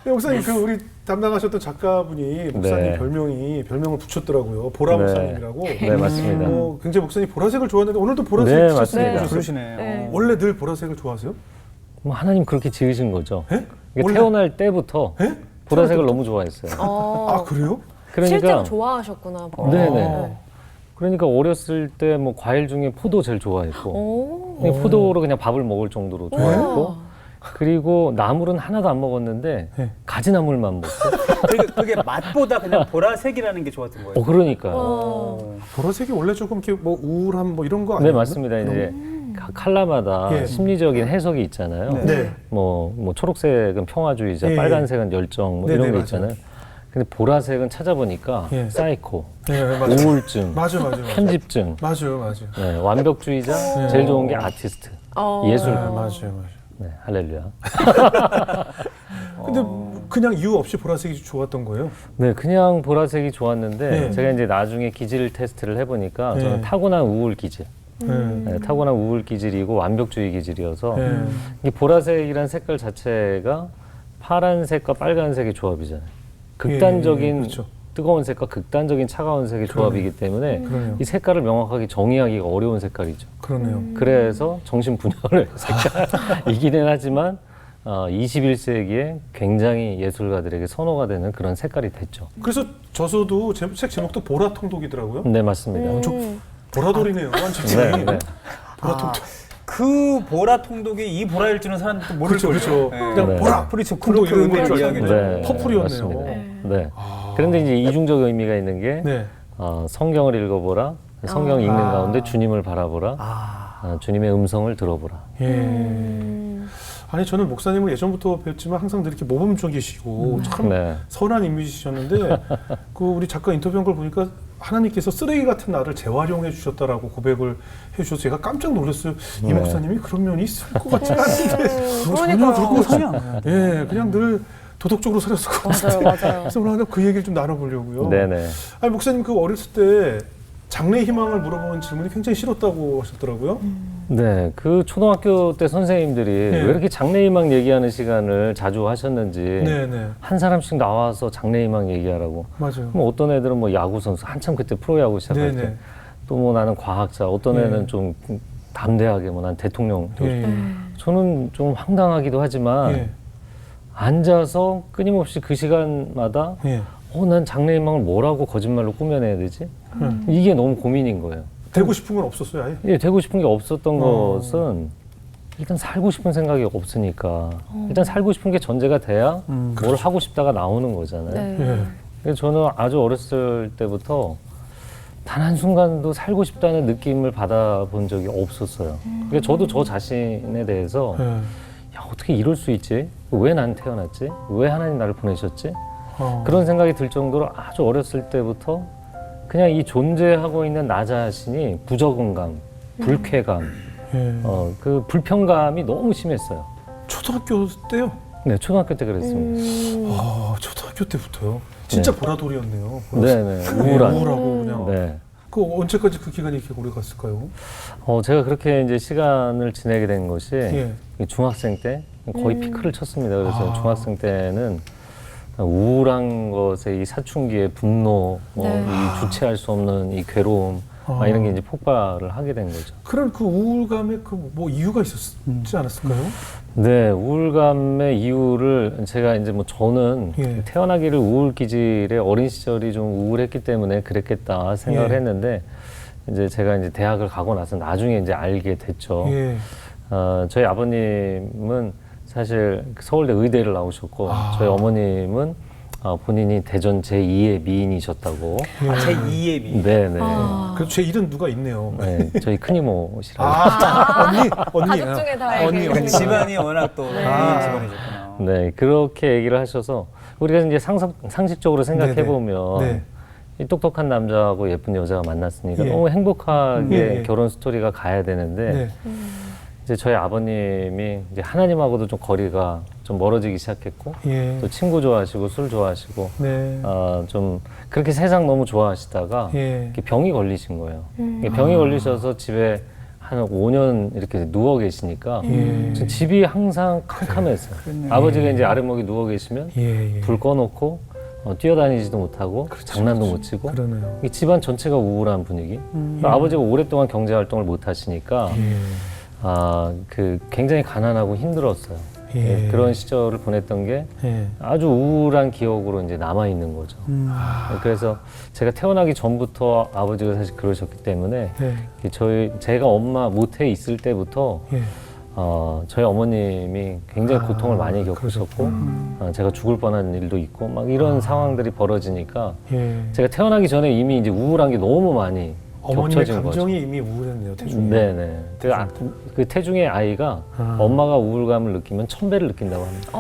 목사님 그 우리 담당하셨던 작가분이 목사님 네. 별명을 붙였더라고요. 보라 네. 목사님이라고. 네, 맞습니다. 굉장히 목사님 보라색을 좋아하는데 오늘도 보라색 네, 티셔츠 맞습니다. 입으셨어요. 그러시네요. 네. 원래 늘 보라색을 좋아하세요? 뭐 하나님 그렇게 지으신 거죠. 예? 이게 원래? 태어날 때부터 예? 보라색을 너무 좋아했어요. 아 그래요? 실제로 좋아하셨구나. 보라. 네네. 그러니까 어렸을 때 뭐 과일 중에 포도 제일 좋아했고 오. 그냥 포도로 그냥 밥을 먹을 정도로 좋아했고 그리고 나물은 하나도 안 먹었는데 네. 가지나물만 먹고 그게 맛보다 그냥 보라색이라는 게 좋았던 거예요. 그러니까요. 보라색이 원래 조금 이렇게 뭐 우울함 뭐 이런 거 네, 아니에요? 맞습니다. 이제 칼라마다 예. 심리적인 해석이 있잖아요. 네. 뭐 초록색은 평화주의자, 예, 예. 빨간색은 열정 뭐 네, 이런 네, 거 맞아요. 있잖아요. 근데 보라색은 찾아보니까 예. 사이코, 네, 맞아요. 우울증, 맞아요. 편집증, 맞아요. 네, 완벽주의자, 제일 좋은 게 아티스트, 예술. 네, 맞아요. 네, 할렐루야. 근데 그냥 이유 없이 보라색이 좋았던 거예요? 네, 그냥 보라색이 좋았는데 네. 제가 이제 나중에 기질 테스트를 해보니까 네. 저는 타고난 우울 기질. 네. 네, 타고난 우울 기질이고 완벽주의 기질이어서 네. 이 보라색이란 색깔 자체가 파란색과 빨간색의 조합이잖아요. 극단적인 그렇죠. 뜨거운 색과 극단적인 차가운 색의 조합이기 때문에 그러네요. 이 색깔을 명확하게 정의하기가 어려운 색깔이죠. 그러네요. 그래서 정신분열의 색깔이기는 하지만 21세기에 굉장히 예술가들에게 선호가 되는 그런 색깔이 됐죠. 그래서 저서도 책 제목도 보라통독이더라고요. 네, 맞습니다. 보라돌이네요. 완전히. 네, 네. 보라통독. 그 보라 통독이 이 보라일 줄은 사람들도 모를 그렇죠, 거예요. 그렇죠. 네. 그냥 네. 보라, 그렇죠. 통독 이런 그런 걸 이야기죠. 네. 퍼플이었네요. 맞습니다. 네. 그런데 이제 이중적 의미가 있는 게 네. 성경을 읽어보라, 성경 읽는 가운데 주님을 바라보라, 아, 주님의 음성을 들어보라. 예. 아니 저는 목사님을 예전부터 뵀지만 항상 이렇게 모범적이시고 참 네. 선한 인물이셨는데 그 우리 작가 인터뷰한 걸 보니까 하나님께서 쓰레기 같은 나를 재활용해 주셨다라고 고백을 해주셔서 제가 깜짝 놀랐어요. 이 네. 목사님이 그런 면이 있을 것 같지 않은데 그러니까요. 전혀 전혀 안 나요. 예, 그냥 늘 도덕적으로 살았을 것 같아요. 맞아요. 그래서 오늘 그 얘기를 좀 나눠보려고요. 네네. 아니 목사님 그 어렸을 때 장래 희망을 물어보는 질문이 굉장히 싫었다고 하셨더라고요. 네, 그 초등학교 때 선생님들이 네. 왜 이렇게 장래희망 얘기하는 시간을 자주 하셨는지 네네 한 사람씩 나와서 장래희망 얘기하라고. 맞아요. 뭐 어떤 애들은 뭐 야구 선수 한참 그때 프로야구 시작할 네네. 때 또 뭐 나는 과학자, 어떤 네. 애는 좀 담대하게 뭐 난 대통령. 예, 예. 저는 좀 황당하기도 하지만 예. 앉아서 끊임없이 그 시간마다 예. 난 장래희망을 뭐라고 거짓말로 꾸며내야 되지? 이게 너무 고민인 거예요. 되고 싶은 건 없었어요, 아예? 예, 되고 싶은 게 없었던 것은 일단 살고 싶은 생각이 없으니까 일단 살고 싶은 게 전제가 돼야 뭘 하고 싶다가 나오는 거잖아요. 네. 예. 그래서 저는 아주 어렸을 때부터 단 한순간도 살고 싶다는 느낌을 받아본 적이 없었어요. 그러니까 저도 저 자신에 대해서 예. 야, 어떻게 이럴 수 있지? 왜 난 태어났지? 왜 하나님 나를 보내셨지? 어. 그런 생각이 들 정도로 아주 어렸을 때부터 그냥 이 존재하고 있는 나 자신이 부적응감, 불쾌감, 예. 그 불편감이 너무 심했어요. 초등학교 때요? 네, 초등학교 때 그랬습니다. 아, 초등학교 때부터요? 진짜 보라돌이였네요. 네네, 우울한. 우울하고 그냥. 네. 그 언제까지 그 기간이 이렇게 오래 갔을까요? 제가 그렇게 이제 시간을 지내게 된 것이 예. 중학생 때 거의 피크를 쳤습니다. 그래서 아. 중학생 때는 우울한 것에 이 사춘기의 분노, 네. 이 주체할 수 없는 이 괴로움, 막 이런 게 이제 폭발을 하게 된 거죠. 그런 그 우울감에 그 뭐 이유가 있었지 않았을까요? 네, 우울감의 이유를 제가 이제 뭐 저는 예. 태어나기를 우울 기질의 어린 시절이 좀 우울했기 때문에 그랬겠다 생각을 예. 했는데 이제 제가 이제 대학을 가고 나서 나중에 이제 알게 됐죠. 예. 저희 아버님은 사실 서울대 의대를 나오셨고 저희 어머님은 본인이 대전 제2의 미인이셨다고. 제2의 미. 네네. 그래도 제 일은 누가 있네요. 네, 저희 큰이모시라고. 언니. 가족 중에 다 언니, 얘기해 그러니까 주시고. 집안이 워낙 또 미인 집안이셨구나. 네, 그렇게 얘기를 하셔서 우리가 이제 상식적으로 생각해 보면 네. 이 똑똑한 남자하고 예쁜 여자가 만났으니까 예. 너무 행복하게 예. 결혼 스토리가 가야 되는데 네. 이제 저희 아버님이 이제 하나님하고도 좀 거리가 좀 멀어지기 시작했고 예. 또 친구 좋아하시고 술 좋아하시고 네. 좀 그렇게 세상 너무 좋아하시다가 예. 이렇게 병이 걸리신 거예요. 이게 병이 걸리셔서 집에 한 5년 이렇게 누워 계시니까 예. 전 집이 항상 캄캄했어요. 그랬네요. 아버지가 이제 아랫목에 누워 계시면 예. 불 꺼놓고 뛰어다니지도 못하고 장난도 못 치고 그러네요. 이 집안 전체가 우울한 분위기. 그러니까 아버지가 오랫동안 경제 활동을 못 하시니까 그 굉장히 가난하고 힘들었어요. 예. 그런 시절을 보냈던 게 예. 아주 우울한 기억으로 이제 남아 있는 거죠. 그래서 제가 태어나기 전부터 아버지가 사실 그러셨기 때문에 네. 제가 엄마 모태에 있을 때부터 예. 저희 어머님이 굉장히 고통을 많이 겪으셨고 그러셨구나. 제가 죽을 뻔한 일도 있고 막 이런 상황들이 벌어지니까 예. 제가 태어나기 전에 이미 이제 우울한 게 너무 많이 어머님의 겹쳐진 거죠. 감정이 이미 우울했네요, 태중이. 네네. 그 태중의 아이가 엄마가 우울감을 느끼면 1000배를 느낀다고 합니다.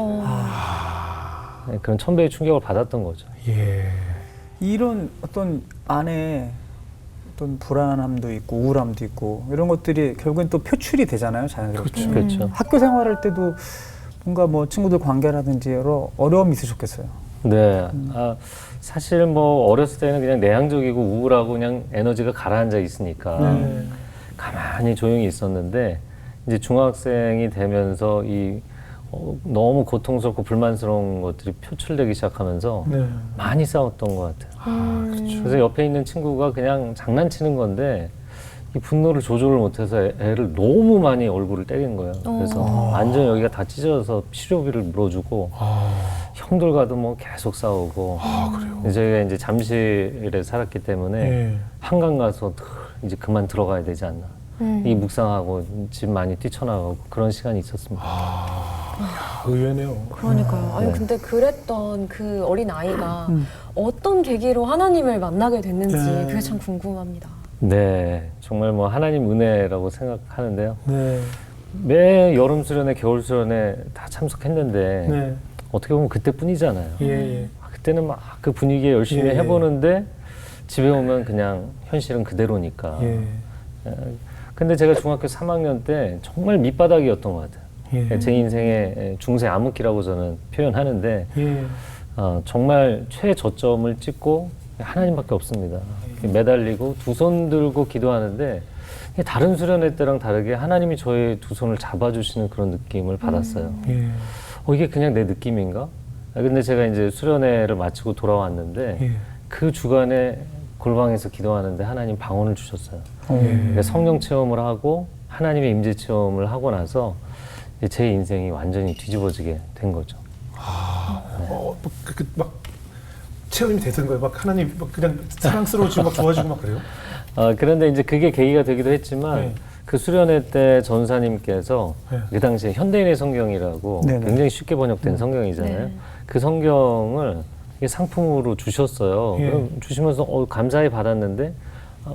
네, 그런 1000배의 충격을 받았던 거죠. 예. 이런 어떤 안에 어떤 불안함도 있고 우울함도 있고 이런 것들이 결국엔 또 표출이 되잖아요, 자연스럽게. 그렇죠. 학교 생활할 때도 뭔가 뭐 친구들 관계라든지 여러 어려움이 있으셨겠어요. 네. 사실 뭐 어렸을 때는 그냥 내향적이고 우울하고 그냥 에너지가 가라앉아 있으니까 가만히 조용히 있었는데 이제 중학생이 되면서 너무 고통스럽고 불만스러운 것들이 표출되기 시작하면서 네. 많이 싸웠던 것 같아요. 그렇죠. 그래서 옆에 있는 친구가 그냥 장난치는 건데 이 분노를 조절을 못해서 애를 너무 많이 얼굴을 때린 거예요. 그래서 완전 여기가 다 찢어져서 치료비를 물어주고 형들과도 뭐 계속 싸우고 그래요? 저희가 이제 잠실에 살았기 때문에 예. 한강 가서 이제 그만 들어가야 되지 않나. 이 묵상하고 집 많이 뛰쳐나가고 그런 시간이 있었습니다. 의외네요. 그러니까요. 아니 네. 근데 그랬던 그 어린 아이가 어떤 계기로 하나님을 만나게 됐는지 네. 그게 참 궁금합니다. 네, 정말 뭐 하나님 은혜라고 생각하는데요. 네. 매 여름 수련회, 겨울 수련회 다 참석했는데 네. 어떻게 보면 그때뿐이잖아요. 예. 그때는 막 그 분위기에 열심히 예. 해보는데 집에 오면 그냥 현실은 그대로니까. 예. 근데 제가 중학교 3학년 때 정말 밑바닥이었던 것 같아요. 예. 제 인생의 중세 암흑기라고 저는 표현하는데 예. 정말 최저점을 찍고 하나님밖에 없습니다. 매달리고 두 손 들고 기도하는데 다른 수련회 때랑 다르게 하나님이 저의 두 손을 잡아주시는 그런 느낌을 받았어요. 예. 이게 그냥 내 느낌인가? 근데 제가 이제 수련회를 마치고 돌아왔는데 예. 그 주간에 골방에서 기도하는데 하나님 방언을 주셨어요. 그러니까 성령 체험을 하고 하나님의 임재 체험을 하고 나서 제 인생이 완전히 뒤집어지게 된 거죠. 막 체험이 되던 거예요. 막 하나님 막 그냥 사랑스러워지고 막 좋아지고 막 그래요? 그런데 이제 그게 계기가 되기도 했지만 네. 그 수련회 때 전사님께서 네. 그 당시에 현대인의 성경이라고 네네. 굉장히 쉽게 번역된 성경이잖아요. 네. 그 성경을 이게 상품으로 주셨어요. 예. 그럼 주시면서 감사히 받았는데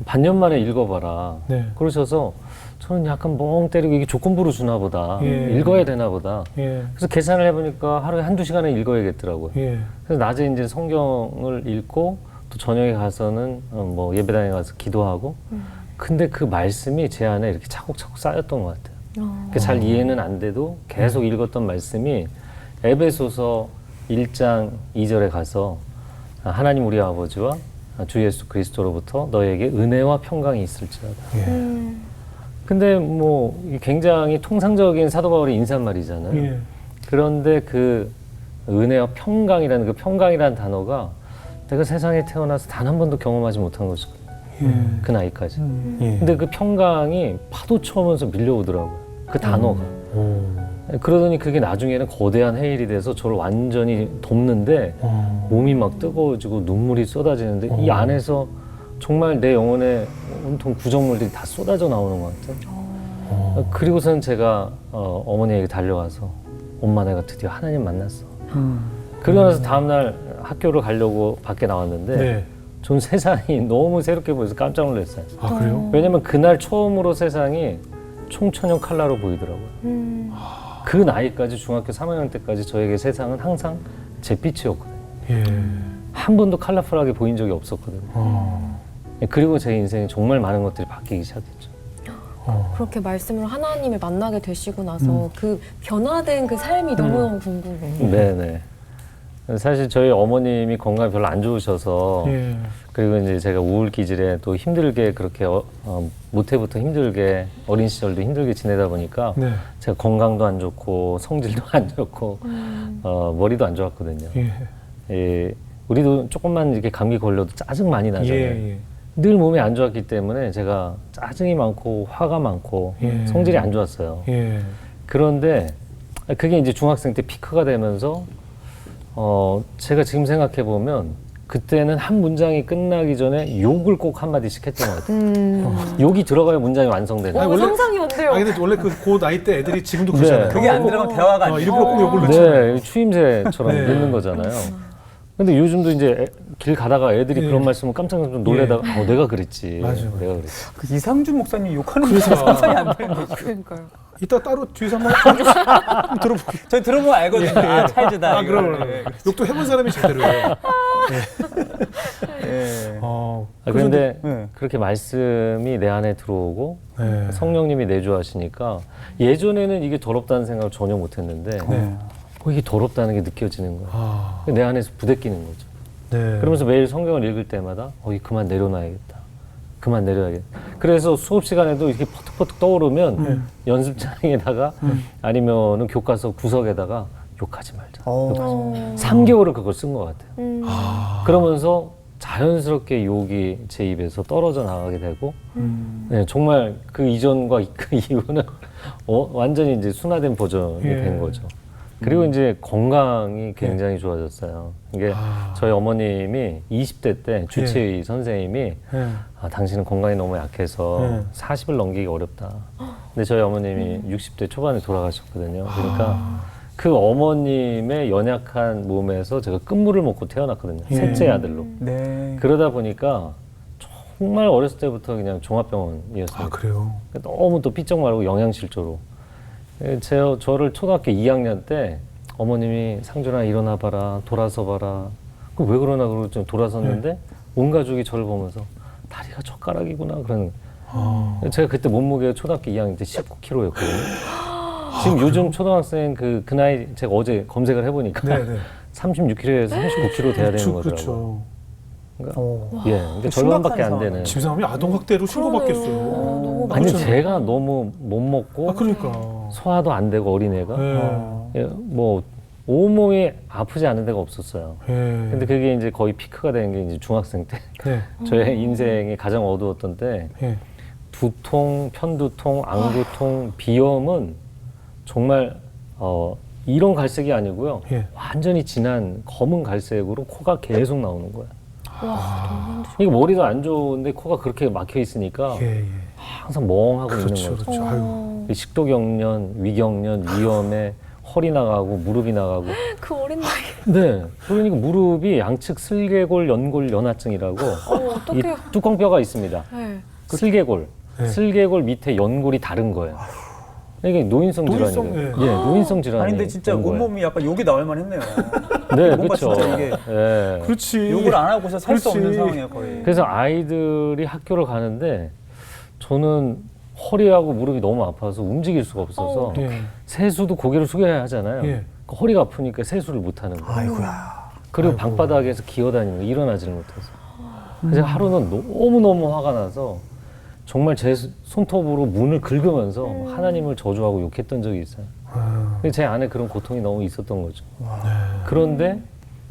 반년 만에 읽어봐라. 네. 그러셔서 저는 약간 멍 때리고 이게 조건부로 주나 보다. 예. 읽어야 되나 보다. 예. 그래서 계산을 해보니까 하루에 1-2시간은 읽어야겠더라고요. 예. 그래서 낮에 이제 성경을 읽고 또 저녁에 가서는 뭐 예배당에 가서 기도하고 근데 그 말씀이 제 안에 이렇게 차곡차곡 쌓였던 것 같아요. 잘 이해는 안 돼도 계속 읽었던 말씀이 에베소서 1장 2절에 가서 하나님 우리 아버지와 주 예수 그리스도로부터 너에게 은혜와 평강이 있을지어다. 예. 근데 뭐 굉장히 통상적인 사도 바울의 인사말이잖아요. 예. 그런데 그 은혜와 평강이라는 그 평강이라는 단어가 내가 세상에 태어나서 단 한 번도 경험하지 못한 것이거든요. 그 나이까지. 예. 근데 그 평강이 파도처럼 오면서 밀려오더라고요. 그 단어가. 오. 그러더니 그게 나중에는 거대한 해일이 돼서 저를 완전히 돕는데 몸이 막 뜨거워지고 눈물이 쏟아지는데 이 안에서 정말 내 영혼의 온통 구정물들이 다 쏟아져 나오는 것 같아요. 그리고선 제가 어머니에게 달려가서 엄마 내가 드디어 하나님 만났어. 그러고 나서 다음날 학교를 가려고 밖에 나왔는데 네. 전 세상이 너무 새롭게 보여서 깜짝 놀랐어요. 아, 그래요? 왜냐면 그날 처음으로 세상이 총천연 칼라로 보이더라고요. 그 나이까지 중학교 3학년 때까지 저에게 세상은 항상 잿빛이었거든요. 예. 한 번도 컬러풀하게 보인 적이 없었거든요. 그리고 제 인생에 정말 많은 것들이 바뀌기 시작했죠. 그렇게 말씀으로 하나님을 만나게 되시고 나서 그 변화된 그 삶이 너무너무 궁금해요. 네네. 사실 저희 어머님이 건강이 별로 안 좋으셔서 예. 그리고 이제 제가 우울 기질에 또 힘들게 그렇게 모태부터 힘들게 어린 시절도 힘들게 지내다 보니까 네. 제가 건강도 안 좋고 성질도 안 좋고 머리도 안 좋았거든요. 예. 예, 우리도 조금만 이렇게 감기 걸려도 짜증 많이 나잖아요. 예. 늘 몸이 안 좋았기 때문에 제가 짜증이 많고 화가 많고 예. 성질이 안 좋았어요. 예. 그런데 그게 이제 중학생 때 피크가 되면서 제가 지금 생각해 보면 그때는 한 문장이 끝나기 전에 욕을 꼭 한마디씩 했던 것 같아요. 욕이 들어가야 문장이 완성되는 아니, 오, 원래- 상상이 안 돼요. 아 근데 원래 그 나이 때 애들이 지금도 그러잖아요. 그게 안 들어가면 대화가 안 돼. 일부러 꼭 욕을 넣잖아요. 네, 추임새처럼 네. 넣는 거잖아요. 근데 요즘도 이제 길 가다가 애들이 예. 그런 말씀을 깜짝 놀래다가 내가 그랬지. 맞아. 내가 그랬지. 그 이상준 목사님 욕하는 게 그래서- 상상이 안 되는데. 그러니까요. 이따 따로 뒤에서 한번 들어볼게요. 저 들어보면 알거든요. 아, 찰지다. 아, 그럼 욕도 해본 사람이 제대로 해요. 예. 그런데 네. 그렇게 말씀이 내 안에 들어오고 네. 성령님이 내주하시니까 예전에는 이게 더럽다는 생각을 전혀 못했는데 네. 이게 더럽다는 게 느껴지는 거예요. 아, 내 안에서 부대끼는 거죠. 네. 그러면서 매일 성경을 읽을 때마다 그만 내려놔야겠다. 그만 내려야겠다. 그래서 수업 시간에도 이렇게 퍼뜩퍼뜩 떠오르면 연습장에다가 아니면은 교과서 구석에다가 욕하지 말자. 어. 3개월을 그걸 쓴 것 같아요. 아, 그러면서 자연스럽게 욕이 제 입에서 떨어져 나가게 되고 네, 정말 그 이전과 그 이후는 완전히 이제 순화된 버전이 예. 된 거죠. 그리고 이제 건강이 굉장히 좋아졌어요. 이게 저희 어머님이 20대 때 주치의 선생님이 네. 당신은 건강이 너무 약해서 40을 넘기기 어렵다. 근데 저희 어머님이 60대 초반에 돌아가셨거든요. 그러니까 그 어머님의 연약한 몸에서 제가 끝물을 먹고 태어났거든요. 예. 셋째 아들로. 네. 그러다 보니까 정말 어렸을 때부터 그냥 종합병원이었어요. 아 그래요. 너무 또 삐쩍 마르고 영양실조로. 저를 초등학교 2학년 때 어머님이 상준아 일어나봐라 돌아서 봐라. 그 왜 그러나 그러고 좀 돌아섰는데 온 가족이 저를 보면서 다리가 젓가락이구나 그러는 거예요. 아, 제가 그때 몸무게가 초등학교 2학년 때 19kg였거든요. 지금 요즘 초등학생 그 나이 제가 어제 검색을 해보니까 네네. 36kg에서 39kg 돼야 되는 거더라고요. 그렇죠. 어. 예, 근데 절반밖에 안 되는. 집사람이 아동학대로 신고받겠어요. 너무 아니 그렇잖아요. 제가 너무 못 먹고 아 그러니까. 소화도 안 되고 어린애가 네. 예, 뭐 온몸이 아프지 않은 데가 없었어요. 예. 근데 그게 이제 거의 피크가 되는 게 이제 중학생 때 네. 저의 인생이 가장 어두웠던 때 예. 두통, 편두통, 안구통, 비염은 정말 이런 갈색이 아니고요. 예. 완전히 진한 검은 갈색으로 코가 계속 나오는 거예요. 와, 너무 힘드죠. 이게 머리도 안 좋은데 코가 그렇게 막혀 있으니까 예. 예. 항상 멍하고 그렇죠. 있는 거죠. 그렇죠. 아유. 식도경련, 위경련, 위염에 허리 나가고 무릎이 나가고. 그 어린 나이에. 네. 그러니까 무릎이 양측 슬개골 연골 연화증이라고 이 어떡해요. 뚜껑뼈가 있습니다. 네. 슬개골. 네. 슬개골 밑에 연골이 다른 거예요. 이게 노인성 노인성, 질환이에요. 예. 예, 노인성 질환이. 아니 근데 진짜 된 거예요. 온몸이 약간 욕이 나올 만했네요. 네, 뭔가 그렇죠. 진짜 이게 예. 그렇지. 욕을 안 하고서 살 수 그렇지. 없는 상황이에요 거의. 그래서 아이들이 학교를 가는데 저는 허리하고 무릎이 너무 아파서 움직일 수가 없어서 예. 세수도 고개를 숙여야 하잖아요. 예. 그 허리가 아프니까 세수를 못 하는 거예요. 아이고야. 그리고 아이고. 방바닥에서 기어다니는 거 일어나지를 못해서. 그래서 하루는 너무너무 화가 나서 정말 제 손톱으로 문을 긁으면서 하나님을 저주하고 욕했던 적이 있어요. 아, 근데 제 안에 그런 고통이 너무 있었던 거죠. 네. 그런데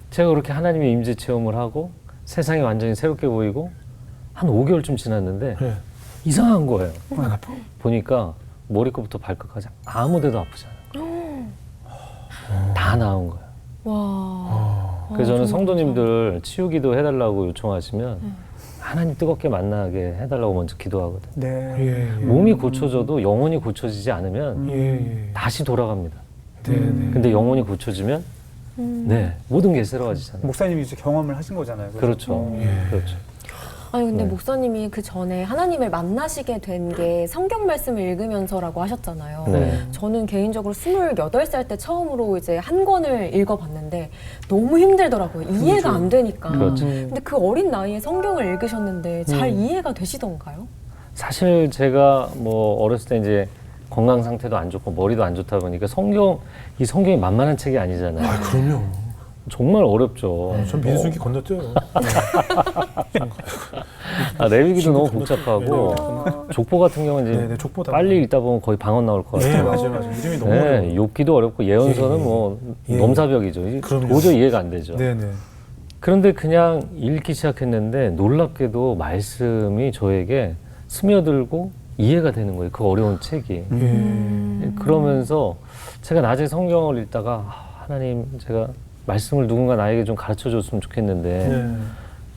제가 그렇게 하나님의 임재 체험을 하고 세상이 완전히 새롭게 보이고 한 5개월쯤 지났는데 예. 이상한 거예요. 안 아파. 보니까 머리끝부터 발끝까지 아무 데도 아프지 않아요. 다 나은 거예요. 와. 그래서 저는 정말 성도님들 치유기도 해달라고 요청하시면 하나님 뜨겁게 만나게 해달라고 먼저 기도하거든요. 네. 예. 몸이 고쳐져도 영혼이 고쳐지지 않으면 예. 다시 돌아갑니다. 네. 네. 근데 영혼이 고쳐지면 네 모든 게 새로워지잖아요. 목사님이 이제 경험을 하신 거잖아요. 그렇죠. 예. 그렇죠. 아니 근데 네. 목사님이 그 전에 하나님을 만나시게 된 게 성경 말씀을 읽으면서라고 하셨잖아요. 네. 저는 개인적으로 28살 때 처음으로 이제 한 권을 읽어봤는데 너무 힘들더라고요. 이해가 안 되니까. 그렇죠. 근데 그 어린 나이에 성경을 읽으셨는데 잘 이해가 되시던가요? 사실 제가 뭐 어렸을 때 이제 건강 상태도 안 좋고 머리도 안 좋다 보니까 이 성경이 만만한 책이 아니잖아요. 아, 그럼요. 정말 어렵죠. 전 민수기 건너뛰어요. 레위기도 너무 건너뛰어요. 복잡하고 족보 같은 경우는 이제 네, 족보다 빨리 읽다 보면 거의 방언 나올 것 네, 같아요. 맞아요. 이름이 너무 네, 어려워요. 욥기도 어렵고 예언서는 예, 뭐 예. 넘사벽이죠. 그럼요. 도저히 이해가 안 되죠. 네, 네. 그런데 그냥 읽기 시작했는데 놀랍게도 말씀이 저에게 스며들고 이해가 되는 거예요. 그 어려운 책이. 예. 그러면서 제가 낮에 성경을 읽다가 하나님 제가 말씀을 누군가 나에게 좀 가르쳐 줬으면 좋겠는데 네.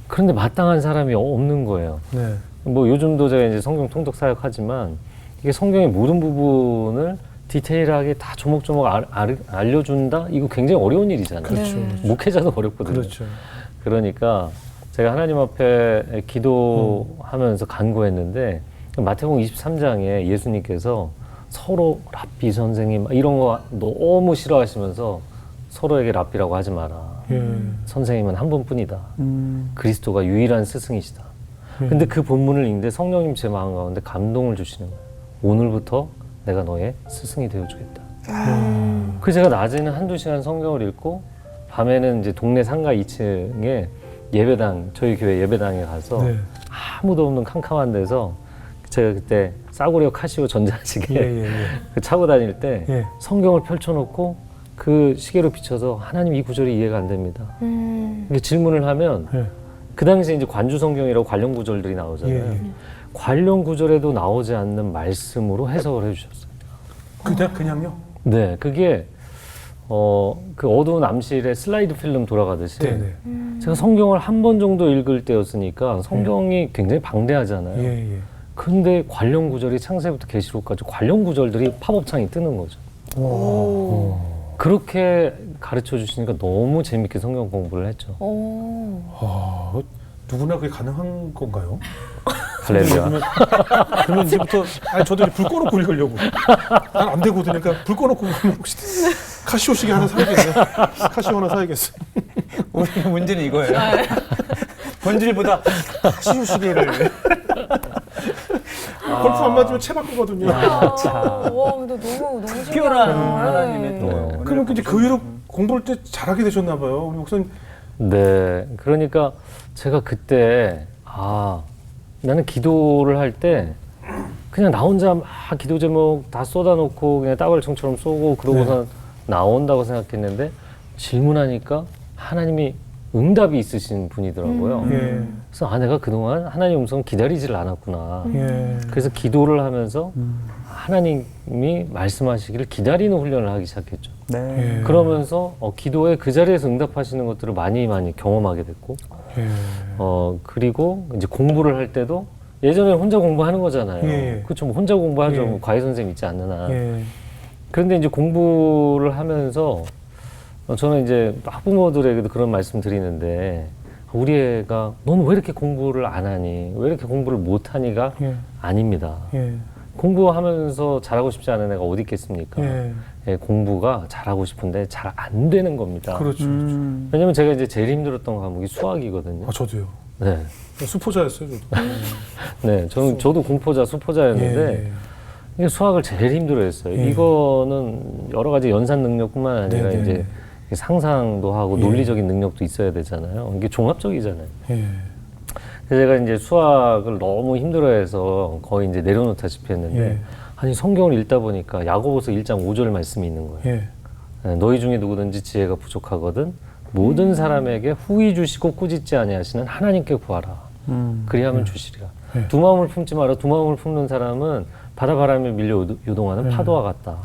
그런데 마땅한 사람이 없는 거예요. 네. 뭐 요즘도 제가 이제 성경 통독 사역하지만 이게 성경의 모든 부분을 디테일하게 다 조목조목 알려준다? 이거 굉장히 어려운 일이잖아요. 그렇죠. 네. 목회자도 어렵거든요. 그렇죠. 그러니까 제가 하나님 앞에 기도하면서 간구했는데 마태복음 23장에 예수님께서 서로 랍비 선생님 이런 거 너무 싫어하시면서 서로에게 랍비라고 하지 마라. 예. 선생님은 한 분뿐이다. 음. 그리스도가 유일한 스승이시다. 예. 근데 그 본문을 읽는데 성령님 제 마음 가운데 감동을 주시는 거예요. 오늘부터 내가 너의 스승이 되어주겠다. 그래서 제가 낮에는 한두 시간 성경을 읽고 밤에는 이제 동네 상가 2층에 예배당, 저희 교회 예배당에 가서 네. 아무도 없는 캄캄한 데서 제가 그때 싸구려 카시오 전자시계 예, 예, 예. 그 차고 다닐 때 예. 성경을 펼쳐놓고 그 시계로 비춰서 하나님 이 구절이 이해가 안 됩니다. 이렇게 질문을 하면 예. 그 당시에 이제 관주 성경이라고 관련 구절들이 예. 나오잖아요. 예. 관련 구절에도 나오지 않는 말씀으로 해석을 해주셨어요. 그냥요? 네, 그게 그 어두운 암실에 슬라이드 필름 돌아가듯이 네, 네. 제가 성경을 한 번 정도 읽을 때였으니까 성경이 굉장히 방대하잖아요. 예, 예. 근데 관련 구절이 창세부터 계시록까지 관련 구절들이 팝업창이 뜨는 거죠. 오. 그렇게 가르쳐 주시니까 너무 재밌게 성경 공부를 했죠. 오. 아, 누구나 그게 가능한 건가요? 할렐루야. 그러면 이제부터 아니 저도 이제 불 꺼놓고 읽으려고. 난 안 되거든. 그러니까 불 꺼놓고 그러면 혹시 카시오 시계 하나 사야겠네. 카시오 하나 사야겠어. 우리 문제는 이거예요. 본질보다 카시오 시계를. 골프 안 맞으면 채 바꾸거든요. 아, 참. 와, 근데 너무 특별한 신기하다. 하나님의 네. 또. 그러면 이제 그 위로 공부할 때 잘하게 되셨나 봐요. 우리 목사님. 네, 그러니까 제가 그때 나는 기도를 할 때 그냥 나 혼자 막 기도 제목 다 쏟아놓고 그냥 따발총처럼 쏘고 그러고서 나온다고 생각했는데 질문하니까 하나님이 응답이 있으신 분이더라고요. 예. 그래서 내가 그동안 하나님 음성 기다리지를 않았구나. 예. 그래서 기도를 하면서 하나님이 말씀하시기를 기다리는 훈련을 하기 시작했죠. 네. 예. 그러면서 기도에 그 자리에서 응답하시는 것들을 많이 경험하게 됐고 예. 그리고 이제 공부를 할 때도 예전에 혼자 공부하는 거잖아요. 예. 그렇죠. 뭐 혼자 공부하죠. 예. 뭐 과외 선생님 있지 않는 한. 예. 그런데 이제 공부를 하면서 저는 이제 학부모들에게도 그런 말씀 드리는데 우리 애가 넌 왜 이렇게 공부를 안 하니? 왜 이렇게 공부를 못 하니가 예. 아닙니다. 예. 공부하면서 잘하고 싶지 않은 애가 어디 있겠습니까? 예. 예, 공부가 잘하고 싶은데 잘 안 되는 겁니다. 그렇죠. 왜냐면 제가 이제 제일 힘들었던 과목이 수학이거든요. 아, 저도요. 네. 수포자였어요, 저도. 네, 저도 공포자, 수포자였는데 예. 이게 수학을 제일 힘들어했어요. 예. 이거는 여러 가지 연산 능력뿐만 아니라 네, 네, 이제 네. 상상도 하고 예. 논리적인 능력도 있어야 되잖아요. 이게 종합적이잖아요. 예. 그래서 제가 이제 수학을 너무 힘들어해서 거의 이제 내려놓다시피 했는데 예. 아니 성경을 읽다 보니까 야고보서 1장 5절 말씀이 있는 거예요. 예. 네, 너희 중에 누구든지 지혜가 부족하거든 모든 사람에게 후히 주시고 꾸짖지 아니하시는 하나님께 구하라. 그리하면 주시리라. 예. 두 마음을 품지 마라. 두 마음을 품는 사람은 바다 바람에 밀려 요동하는 파도와 같다.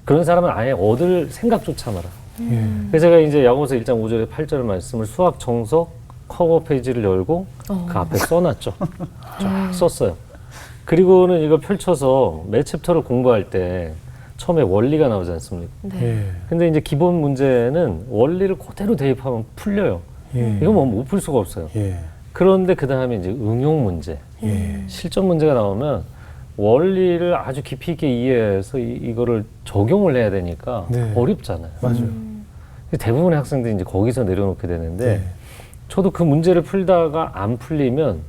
그런 사람은 아예 얻을 생각조차 마라. 예. 그래서 제가 이제 야고보서 1장 5절에 8절 말씀을 수학 정석 커버 페이지를 열고 그 앞에 써놨죠. 쫙 썼어요. 그리고는 이거 펼쳐서 매 챕터를 공부할 때 처음에 원리가 나오지 않습니까? 네. 예. 근데 이제 기본 문제는 원리를 그대로 대입하면 풀려요. 예. 이건 뭐 못 풀 수가 없어요. 예. 그런데 그 다음에 이제 응용 문제, 예. 실전 문제가 나오면 원리를 아주 깊이 있게 이해해서 이거를 적용을 해야 되니까 네. 어렵잖아요. 맞아요. 대부분의 학생들이 이제 거기서 내려놓게 되는데 네. 저도 그 문제를 풀다가 안 풀리면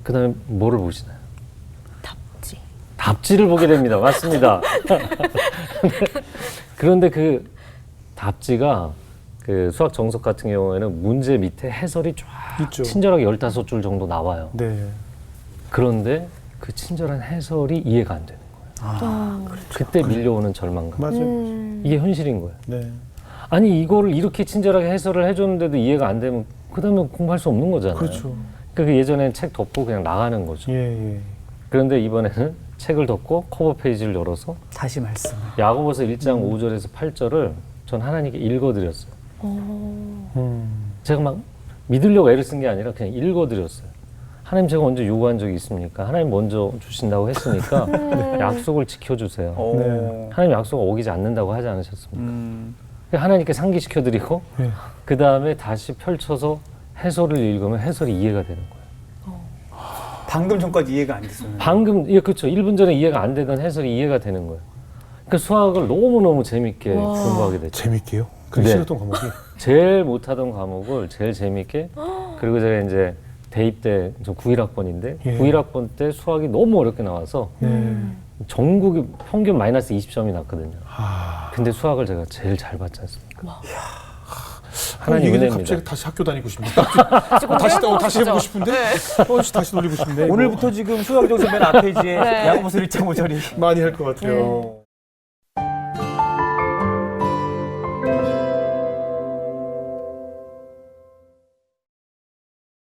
그 다음에 뭐를 보시나요? 답지. 답지를 보게 됩니다. 맞습니다. 그런데 그 답지가 그 수학 정석 같은 경우에는 문제 밑에 해설이 쫙 있죠. 친절하게 15줄 정도 나와요. 네. 그런데 그 친절한 해설이 이해가 안 되는 거예요. 그때 밀려오는 절망감. 맞아요. 이게 현실인 거예요. 네. 아니 이거를 이렇게 친절하게 해설을 해줬는데도 이해가 안 되면 그다음에 공부할 수 없는 거잖아요. 그렇죠. 그러니까 예전에는 책 덮고 그냥 나가는 거죠. 예, 예. 그런데 이번에는 책을 덮고 커버 페이지를 열어서 다시 말씀. 야고보서 1장 5절에서 8절을 전 하나님께 읽어드렸어요. 제가 막 믿으려고 애를 쓴 게 아니라 그냥 읽어드렸어요. 하나님 제가 언제 요구한 적이 있습니까? 하나님 먼저 주신다고 했으니까 약속을 지켜주세요. 오. 하나님 약속 어기지 않는다고 하지 않으셨습니까? 하나님께 상기시켜드리고 네. 그 다음에 다시 펼쳐서 해설을 읽으면 해설이 이해가 되는 거예요. 방금 전까지 이해가 안 됐었는데. 방금 그렇죠. 1분 전에 이해가 안 되던 해설이 이해가 되는 거예요. 그러니까 수학을 너무너무 재밌게 공부하게 됐죠. 재밌게요? 그 네. 싫었던 과목이? 제일 못하던 과목을 제일 재밌게 그리고 제가 이제 대입 때 저 91학번인데 예. 91학번 때 수학이 너무 어렵게 나와서 전국이 평균 마이너스 20점이 났거든요. 근데 수학을 제가 제일 잘 봤지 않습니까? 하나님 얘기는 은혜입니다. 갑자기 다시 학교 다니고 싶네요. 다시 해보고 싶은데? 다시 놀리고 싶네. 오늘부터 지금 수학 정서 맨 앞페이지에 야고보서 1장 5절이 많이 할 것 같아요.